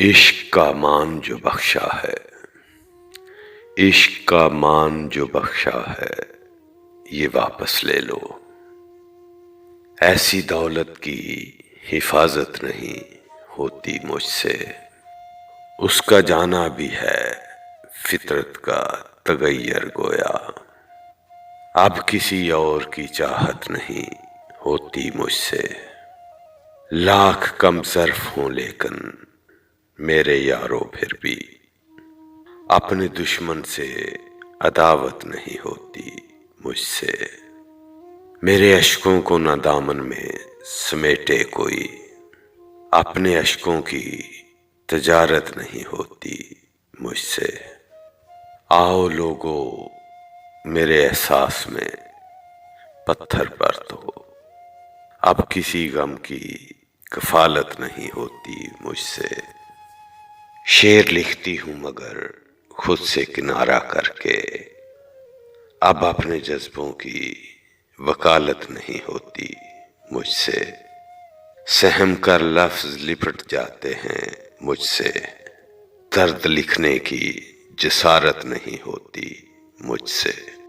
عشق کا مان جو بخشا ہے، عشق کا مان جو بخشا ہے، یہ واپس لے لو۔ ایسی دولت کی حفاظت نہیں ہوتی مجھ سے، اس کا جانا بھی ہے فطرت کا تغیر گویا۔ اب کسی اور کی چاہت نہیں ہوتی مجھ سے، لاکھ کم ظرف ہوں لیکن میرے یارو پھر بھی اپنے دشمن سے عداوت نہیں ہوتی مجھ سے۔ میرے اشکوں کو نہ دامن میں سمیٹے کوئی، اپنے اشکوں کی تجارت نہیں ہوتی مجھ سے۔ آؤ لوگو میرے احساس میں پتھر پر دو، اب کسی غم کی کفالت نہیں ہوتی مجھ سے۔ شعر لکھتی ہوں مگر خود سے کنارہ کر کے، اب اپنے جذبوں کی وکالت نہیں ہوتی مجھ سے۔ سہم کر لفظ لپٹ جاتے ہیں مجھ سے، درد لکھنے کی جسارت نہیں ہوتی مجھ سے۔